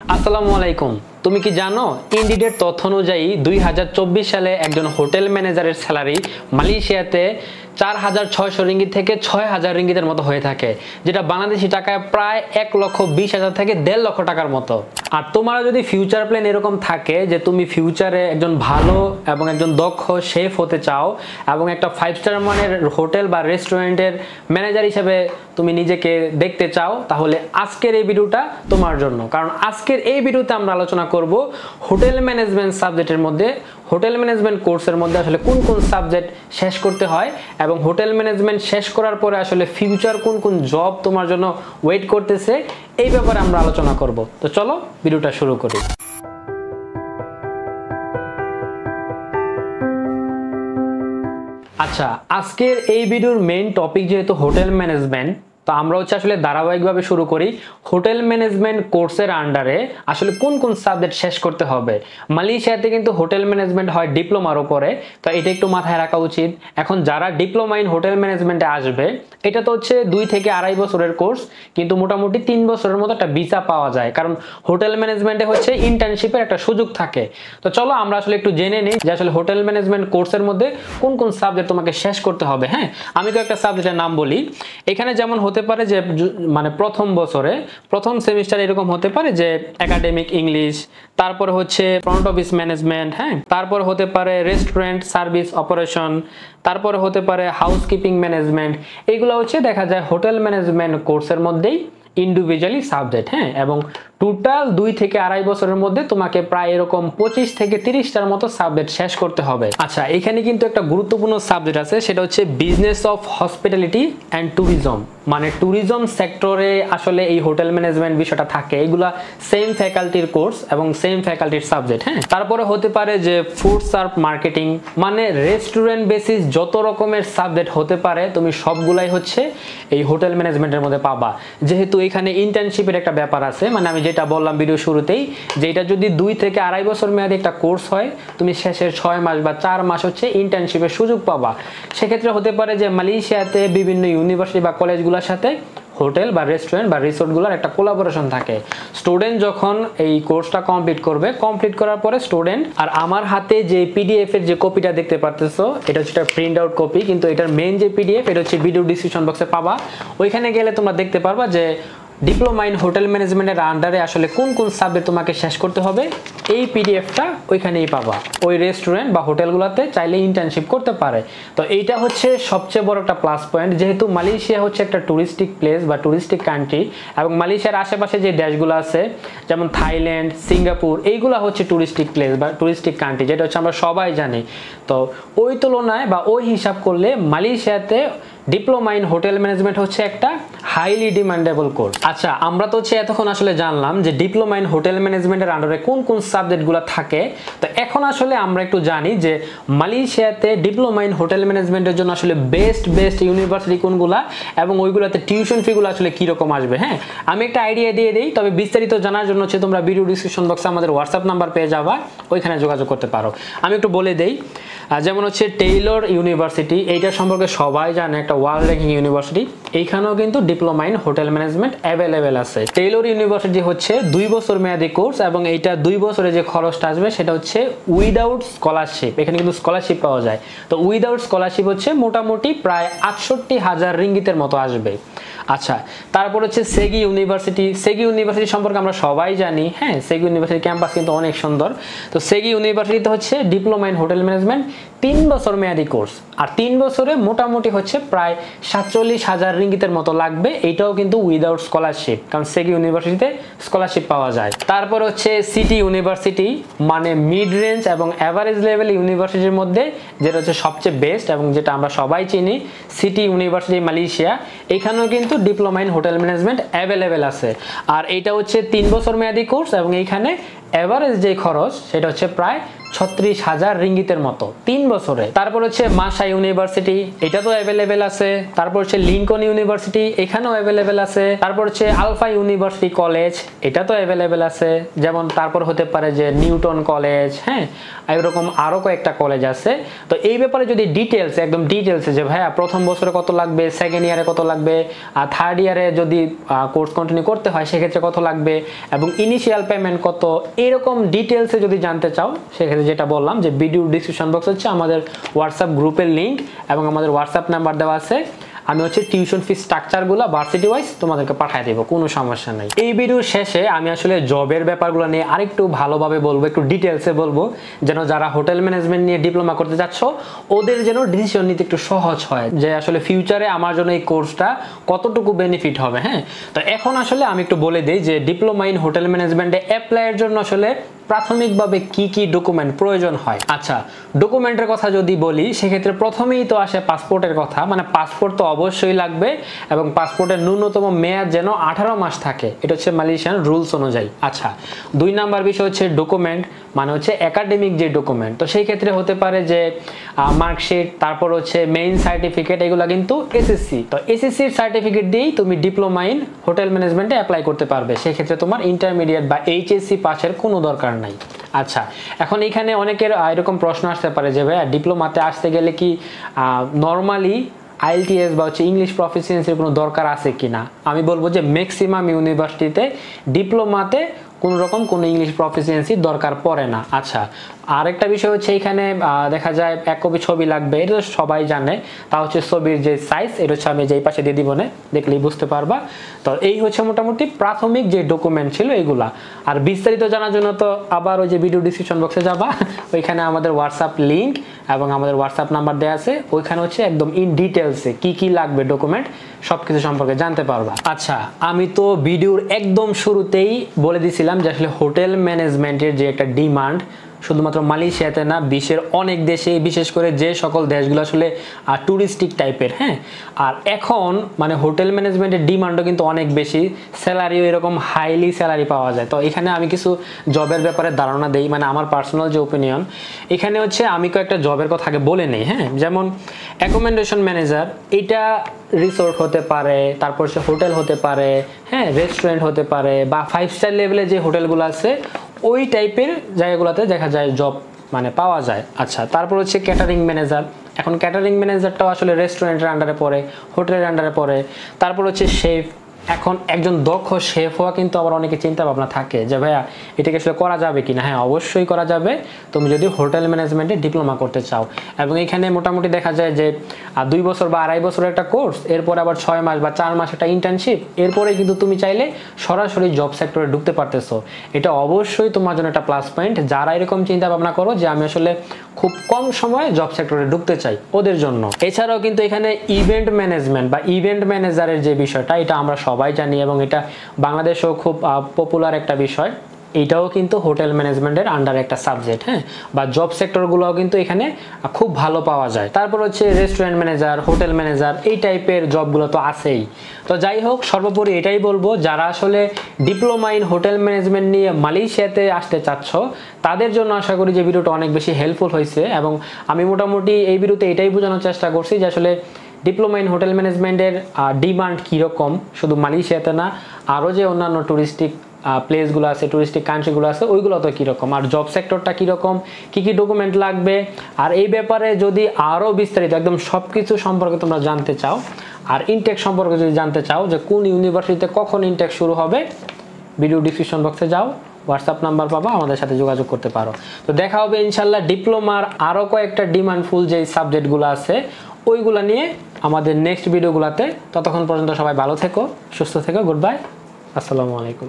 আসসালামু আলাইকুম। তুমি কি জানো ইনডিডের তথ্য অনুযায়ী 2024 সালে একজন হোটেল ম্যানেজারের স্যালারি মালয়েশিয়াতে 4,600 রিঙ্গিত থেকে 6,000 রিঙ্গিতের মতো হয়ে থাকে, যেটা বাংলাদেশি টাকায় প্রায় 1,20,000 থেকে 1.5 লক্ষ টাকার মতো। আর তোমার যদি ফিউচার প্ল্যান এরকম থাকে যে তুমি ফিউচারে একজন ভালো এবং একজন দক্ষ শেফ হতে চাও এবং একটা 5 স্টার মানের হোটেল বা রেস্টুরেন্টের ম্যানেজার হিসেবে তুমি নিজেকে দেখতে চাও, তাহলে আজকের এই ভিডিওটা তোমার জন্য। কারণ আজকের এই ভিডিওতে আমরা আলোচনা করব হোটেল ম্যানেজমেন্ট সাবজেক্টের মধ্যে, হোটেল ম্যানেজমেন্ট কোর্সের মধ্যে আসলে কোন কোন সাবজেক্ট শেষ করতে হয় এবং হোটেল ম্যানেজমেন্ট শেষ করার পরে আসলে ফিউচার কোন কোন জব তোমার জন্য ওয়েট করতেছে, এই ব্যাপারে আমরা আলোচনা করব। তো চলো ভিডিওটা শুরু করি। আচ্ছা, আজকের এই ভিডিওর মেইন টপিক যেহেতু হোটেল ম্যানেজমেন্ট, তো আমরা আসলে ধারাবাহিকভাবে শুরু করি। হোটেল ম্যানেজমেন্ট কোর্সের আন্ডারে আসলে কোন কোন সাবজেক্ট শেষ করতে হবে। মালয়েশিয়াতে কিন্তু হোটেল ম্যানেজমেন্ট হয় ডিপ্লোমার উপরে, তো এটা একটু মাথায় রাখা উচিত। এখন যারা ডিপ্লোমা ইন হোটেল ম্যানেজমেন্টে আসবে, এটা তো 2 থেকে 2.5 বছরের কোর্স, কিন্তু মোটামুটি 3 বছরের মতো একটা ভিসা পাওয়া যায়, কারণ হোটেল ম্যানেজমেন্টে ইন্টার্নশিপের একটা সুযোগ থাকে। তো চলো আমরা আসলে একটু জেনে নিই যে আসলে হোটেল ম্যানেজমেন্ট কোর্সের মধ্যে কোন কোন সাবজেক্ট তোমাকে শেষ করতে হবে। হ্যাঁ, আমি তো একটা সাবজেক্টের নাম বলি। এখানে যেমন হতে পারে যে মানে প্রথম বছরে প্রথম সেমিস্টার এরকম হতে পারে যে একাডেমিক ইংলিশ, তারপরে ফ্রন্ট অফিস ম্যানেজমেন্ট, হ্যাঁ, তারপর হতে পারে রেস্টুরেন্ট সার্ভিস অপারেশন, তারপরে হতে পারে হাউসকিপিং ম্যানেজমেন্ট। এইগুলো দেখা যায় হোটেল ম্যানেজমেন্ট কোর্সের মধ্যেই ইন্ডিভিজুয়ালি সাবজেক্ট। হ্যাঁ, এবং টোটাল 2 থেকে 2.5 বছরের মধ্যে তোমাকে প্রায় এরকম 25 থেকে 30টার মতো সাবজেক্ট শেষ করতে হবে। আচ্ছা, এখানে কিন্তু একটা গুরুত্বপূর্ণ সাবজেক্ট আছে, সেটা business of hospitality and tourism. মানে ট্যুরিজম সেক্টরে আসলে এই হোটেল ম্যানেজমেন্ট বিষয়টা থাকে। এগুলা সেম ফ্যাকাল্টির কোর্স এবং সেম ফ্যাকাল্টির সাবজেক্ট। হ্যাঁ, তারপরে হতে পারে যে ফুড সার্ভ মার্কেটিং, মানে রেস্টুরেন্ট বেসিস যত রকমের সাবজেক্ট হতে পারে তুমি সবগুলাই এই হোটেল ম্যানেজমেন্টের মধ্যে পাবা। যেহেতু এখানে ইন্টার্নশিপের একটা ব্যাপার আছে, মানে আমি যেটা বললাম ভিডিও শুরুতেই, যে এটা যদি 2 থেকে 2.5 বছর মেয়াদী একটা কোর্স হয়, তুমি শেষের 6 মাস বা 4 মাস ইন্টার্নশিপের সুযোগ পাবা। সেক্ষেত্রে হতে পারে যে মালয়েশিয়াতে বিভিন্ন ইউনিভার্সিটি বা কলেজগুলোর সাথে হোটেল বা রেস্টুরেন্ট বা রিসোর্টগুলোর একটা কোলাবোরেশন থাকে। স্টুডেন্ট যখন এই কোর্সটা কমপ্লিট করার পরে স্টুডেন্ট, আর আমার হাতে যে পিডিএফ এর যে কপিটা দেখতে পারতেছো, এটা একটা প্রিন্ট আউট কপি, কিন্তু এটার মেইন যে পিডিএফ এটা ভিডিও ডিসক্রিপশন বক্সে পাবা। ওইখানে গেলে তোমরা দেখতে পারবা যে ডিপ্লোমা ইন হোটেল ম্যানেজমেন্টের আন্ডারে আসলে কোন কোন সাবজেক্ট তোমাকে শেষ করতে হবে। এই পিডিএফটা ওইখানেই পাবা। ওই রেস্টুরেন্ট বা হোটেলগুলোতে চাইলে ইন্টার্নশিপ করতে পারে। তো এইটা সবচেয়ে বড় একটা প্লাস পয়েন্ট, যেহেতু মালয়েশিয়া একটা টুরিস্টিক প্লেস বা টুরিস্টিক কান্ট্রি, এবং মালয়েশিয়ার আশেপাশে যে দেশগুলো আছে যেমন থাইল্যান্ড, সিঙ্গাপুর, এইগুলো টুরিস্টিক প্লেস বা টুরিস্টিক কান্ট্রি, যেটা আমরা সবাই জানি। তো ওই তুলনায় বা ওই হিসাব করলে মালয়েশিয়াতে ডিপ্লোমা ইন হোটেল ম্যানেজমেন্ট একটা হাইলি ডিমান্ডেবল কোর্স। আচ্ছা, আমরা তো এতক্ষণ আসলে জানলাম যে ডিপ্লোমা ইন হোটেল ম্যানেজমেন্টের আন্ডারে কোন কোন সাবজেক্টগুলো থাকে। তো এখন আসলে আমরা একটু জানি যে মালয়েশিয়াতে ডিপ্লোমা ইন হোটেল ম্যানেজমেন্টের জন্য আসলে বেস্ট ইউনিভার্সিটি কোনগুলা এবং ওইগুলোতে টিউশন ফিগুলো আসলে কিরকম আসবে। হ্যাঁ, আমি একটা আইডিয়া দিয়ে দিই, তবে বিস্তারিত জানার জন্য তোমরা ভিডিও ডিসক্রিপশন বক্সে আমাদের হোয়াটসঅ্যাপ নাম্বার পেয়ে যাবা, ওইখানে যোগাযোগ করতে পারো। আমি একটু বলে দেই, যেমন টেইলর ইউনিভার্সিটি, এইটা সম্পর্কে সবাই জানে, একটা ওয়ার্ল্ড র্যাঙ্কিং ইউনিভার্সিটি। এইখানেও কিন্তু diploma in hotel management available আছে। টেইলর ইউনিভার্সিটি 2 বছর মেয়াদী কোর্স, এবং এইটা 2 বছরে যে খরচটা আসবে সেটা উইদাউট স্কলারশিপ। এখানে কিন্তু স্কলারশিপ পাওয়া যায়। তো উইদাউট স্কলারশিপ মোটামুটি প্রায় 68,000 রিঙ্গিতের মতো আসবে। আচ্ছা, তারপর সেগি ইউনিভার্সিটি। সেগি ইউনিভার্সিটি সম্পর্কে আমরা সবাই জানি। হ্যাঁ, সেগি ইউনিভার্সিটি ক্যাম্পাস কিন্তু অনেক সুন্দর। তো সেগি ইউনিভার্সিটিতে ডিপ্লোমা ইন হোটেল ম্যানেজমেন্ট 3 বছর মেয়াদী কোর্স, আর 3 বছরে মোটামুটি প্রায় 47,000 রিঙ্গিতের মতো লাগবে। এইটাও কিন্তু উইদাউট স্কলারশিপ, কারণ সেগি ইউনিভার্সিটিতে স্কলারশিপ পাওয়া যায়। তারপর সিটি ইউনিভার্সিটি, মানে মিড রেঞ্জ এবং অ্যাভারেজ লেভেল ইউনিভার্সিটির মধ্যে যেটা সবচেয়ে বেস্ট এবং যেটা আমরা সবাই চিনি, সিটি ইউনিভার্সিটি মালয়েশিয়া। এখানেও কিন্তু diploma in hotel management available আছে, আর এইটা 3 বছর মেয়াদী কোর্স, এবং এইখানে এভারেজ যে খরচ সেটা প্রায় 36,000 রিঙ্গিতের মতো 3 বছরে। তারপর হচ্ছে মাসা ইউনিভার্সিটি, এটা তো অ্যাভেলেবেল আছে। তারপর হচ্ছে লিঙ্কন ইউনিভার্সিটি, এখানেও অ্যাভেলেবেল আছে। তারপর হচ্ছে আলফা ইউনিভার্সিটি কলেজ, এটা তো অ্যাভেলেবেল আছে। যেমন তারপর হতে পারে যে নিউটন কলেজ, হ্যাঁ, এরকম আরো কয়েকটা কলেজ আছে। তো এই ব্যাপারে যদি ডিটেলস, একদম ডিটেলসে যে ভাইয়া প্রথম বছরে কত লাগবে, সেকেন্ড ইয়ারে কত লাগবে, আর থার্ড ইয়ারে যদি কোর্স কন্টিনিউ করতে হয় সেক্ষেত্রে কত লাগবে, এবং ইনিশিয়াল পেমেন্ট কত, এরকম ডিটেলসে যদি জানতে চাও সেক্ষেত্রে যেটা বললাম যে ভিডিও ডিসক্রিপশন বক্স হচ্ছে আমাদের হোয়াটসঅ্যাপ গ্রুপের লিঙ্ক এবং আমাদের হোয়াটসঅ্যাপ নাম্বার দেওয়া আছে। আমি হচ্ছে টিউশন ফি স্ট্রাকচারগুলো ভার্সিটি ওয়াইজ তোমাদেরকে পাঠিয়ে দেবো, কোনো সমস্যা নাই। এই ভিডিওর শেষে আমি আসলে জবের ব্যাপারগুলো নিয়ে আরেকটু ভালোভাবে বলবো, একটু ডিটেলসে বলবো, যেন যারা হোটেল ম্যানেজমেন্ট নিয়ে ডিপ্লোমা করতে যাচ্ছ ওদের যেন ডিসিশন নিতে একটু সহজ হয়, যে আসলে ফিউচারে আমার জন্য এই কোর্সটা কতটুকু বেনিফিট হবে। হ্যাঁ, তো এখন আসলে আমি একটু বলে দিই যে ডিপ্লোমা ইন হোটেল ম্যানেজমেন্টে অ্যাপ্লাইয়ের জন্য আসলে প্রাথমিকভাবে কি কি ডকুমেন্ট প্রয়োজন হয়। আচ্ছা, ডকুমেন্টের কথা যদি বলি সেক্ষেত্রে প্রথমেই তো আসে পাসপোর্টের কথা, মানে পাসপোর্ট তো অবশ্যই লাগবে এবং পাসপোর্টের ন্যূনতম মেয়াদ যেন 18 মাস থাকে, এটা হচ্ছে মালয়েশিয়ান রুলস অনুযায়ী। আচ্ছা, 2 নাম্বার বিষয় হচ্ছে ডকুমেন্ট, মানে হচ্ছে একাডেমিক যে ডকুমেন্ট। তো সেই ক্ষেত্রে হতে পারে যে মার্কশিট, তারপর হচ্ছে মেইন সার্টিফিকেট, এগুলো কিন্তু এসএসসি। তো এসএসসির সার্টিফিকেট দিয়েই তুমি ডিপ্লোমা ইন হোটেল ম্যানেজমেন্টে অ্যাপ্লাই করতে পারবে, সেক্ষেত্রে তোমার ইন্টারমিডিয়েট বা এইচএসসি পাসের কোনো দরকার নাই। আচ্ছা, এখন এখানে অনেকের এরকম প্রশ্ন আসতে পারে যে ভাইয়া ডিপ্লোমাতে আসতে গেলে কি নর্মালি আইএলটিএস বা হচ্ছে ইংলিশ প্রফিসিয়েন্সির কোনো দরকার আছে কিনা। আমি বলবো যে ম্যাক্সিমাম ইউনিভার্সিটিতে ডিপ্লোমাতে কোনো রকম কোনো ইংলিশ প্রফিসিয়েন্সি দরকার পড়ে না। আচ্ছা, আরেকটা বিষয় হচ্ছে এখানে দেখা যায় 1 কপি ছবি লাগবে, এটা সবাই জানে। তা হচ্ছে ছবির যে সাইজ, এটা হচ্ছে আমি যেই পাশে দিয়ে দিব না, দেখলেই বুঝতে পারবা। তো এই হচ্ছে মোটামুটি প্রাথমিক যে ডকুমেন্ট ছিল এগুলা। আর বিস্তারিত জানার জন্য তো আবার ওই যে ভিডিও ডিসক্রিপশন বক্সে যাবা, ওইখানে আমাদের হোয়াটসঅ্যাপ লিঙ্ক এবং আমাদের হোয়াটসঅ্যাপ নাম্বার দেওয়া আছে, ওইখানে হচ্ছে একদম ইন ডিটেলসে কি কি লাগবে ডকুমেন্ট সবকিছু সম্পর্কে জানতে পারবা। আচ্ছা, আমি তো ভিডিওর একদম শুরুতেই বলে দিয়েছিলাম যে আসলে হোটেল ম্যানেজমেন্টের যে একটা ডিমান্ড শুধুমাত্র মালয়েশিয়াতে না, বিশ্বের অনেক দেশে, বিশেষ করে যে সকল দেশগুলো আসলে টুরিস্টিক টাইপের। হ্যাঁ, আর এখন মানে হোটেল ম্যানেজমেন্টের ডিমান্ডও কিন্তু অনেক বেশি, স্যালারিও এরকম হাইলি স্যালারি পাওয়া যায়। তো এখানে আমি কিছু জবের ব্যাপারে ধারণা দেই, মানে আমার পার্সোনাল যে ওপিনিয়ন। এখানে হচ্ছে আমি কয়েকটা জবের কথা আগে বলে নেই। হ্যাঁ, যেমন অ্যাকোমোডেশন ম্যানেজার, এটা রিসোর্ট হতে পারে, তারপর সে হোটেল হতে পারে, হ্যাঁ, রেস্টুরেন্ট হতে পারে, বা 5 স্টার লেভেলে যে হোটেলগুলো আছে ওই টাইপের জায়গাগুলোতে দেখা যায় জব মানে পাওয়া যায়। আচ্ছা, তারপর হচ্ছে ক্যাটারিং ম্যানেজার। এখন ক্যাটারিং ম্যানেজারটাও আসলে রেস্টুরেন্টের আন্ডারে পড়ে, হোটেলের আন্ডারে পড়ে। তারপর হচ্ছে শেফ। এখন একজন দক্ষ শেফ হওয়া কিন্তু আবার অনেকে চিন্তা ভাবনা থাকে যে ভাইয়া এটাকে আসলে করা যাবে কিনা। হ্যাঁ, অবশ্যই করা যাবে তুমি যদি হোটেল ম্যানেজমেন্টে ডিপ্লোমা করতে চাও। এবং এখানে মোটামুটি দেখা যায় যে 2 বছর বা 2.5 বছরের একটা কোর্স, এরপর আবার 6 মাস বা 4 মাস একটা ইন্টার্নশিপ, এরপরে কিন্তু তুমি চাইলে সরাসরি জব সেক্টরে ঢুকতে পারতেছো। এটা অবশ্যই তোমার জন্য একটা প্লাস পয়েন্ট। যারা এরকম চিন্তা ভাবনা করো যে আমি আসলে খুব কম সময়ে জব সেক্টরে ঢুকতে চাই, ওদের জন্য। এছাড়াও কিন্তু এখানে ইভেন্ট ম্যানেজমেন্ট বা ইভেন্ট ম্যানেজারের যে বিষয়টা, এটা আমরা সবাই জানি এবং এটা বাংলাদেশেও খুব পপুলার একটা বিষয়। এটাও কিন্তু হোটেল ম্যানেজমেন্টের আন্ডারে একটা সাবজেক্ট। হ্যাঁ, বা জব সেক্টরগুলোও কিন্তু এখানে খুব ভালো পাওয়া যায়। তারপর হচ্ছে রেস্টুরেন্ট ম্যানেজার, হোটেল ম্যানেজার, এই টাইপের জবগুলো তো আছেই। তো যাই হোক, সর্বোপরি এটাই বলবো, যারা আসলে ডিপ্লোমা ইন হোটেল ম্যানেজমেন্ট নিয়ে মালয়েশিয়াতে আসতে চাচ্ছ তাদের জন্য আশা করি যে ভিডিওটা অনেক বেশি হেল্পফুল হয়েছে। এবং আমি মোটামুটি এই ভিডিওতে এটাই বোঝানোর চেষ্টা করছি যে আসলে ডিপ্লোমা ইন হোটেল ম্যানেজমেন্টের ডিমান্ড কীরকম, শুধু মালয়েশিয়াতে না, আরও যে অন্যান্য টুরিস্টিক প্লেসগুলো আছে, টুরিস্টিক কান্ট্রিগুলো আছে, ওইগুলো তো কীরকম, আর জব সেক্টরটা কীরকম, কী কী ডকুমেন্ট লাগবে, আর এই ব্যাপারে যদি আরও বিস্তারিত একদম সব কিছু সম্পর্কে তোমরা জানতে চাও, আর ইনটেক সম্পর্কে যদি জানতে চাও যে কোন ইউনিভার্সিটিতে কখন ইনটেক শুরু হবে, ভিডিও ডিসক্রিপশন বক্সে যাও, হোয়াটসঅ্যাপ নাম্বার পাবা, আমাদের সাথে যোগাযোগ করতে পারো। তো দেখা হবে ইনশাল্লাহ ডিপ্লোমার আরও কয়েকটা ডিমান্ডফুল যেই সাবজেক্টগুলো আছে ওইগুলো নিয়ে আমাদের নেক্সট ভিডিওগুলোতে। ততক্ষণ পর্যন্ত সবাই ভালো থেকো, সুস্থ থেকো, গুড বাই, আসসালামু আলাইকুম।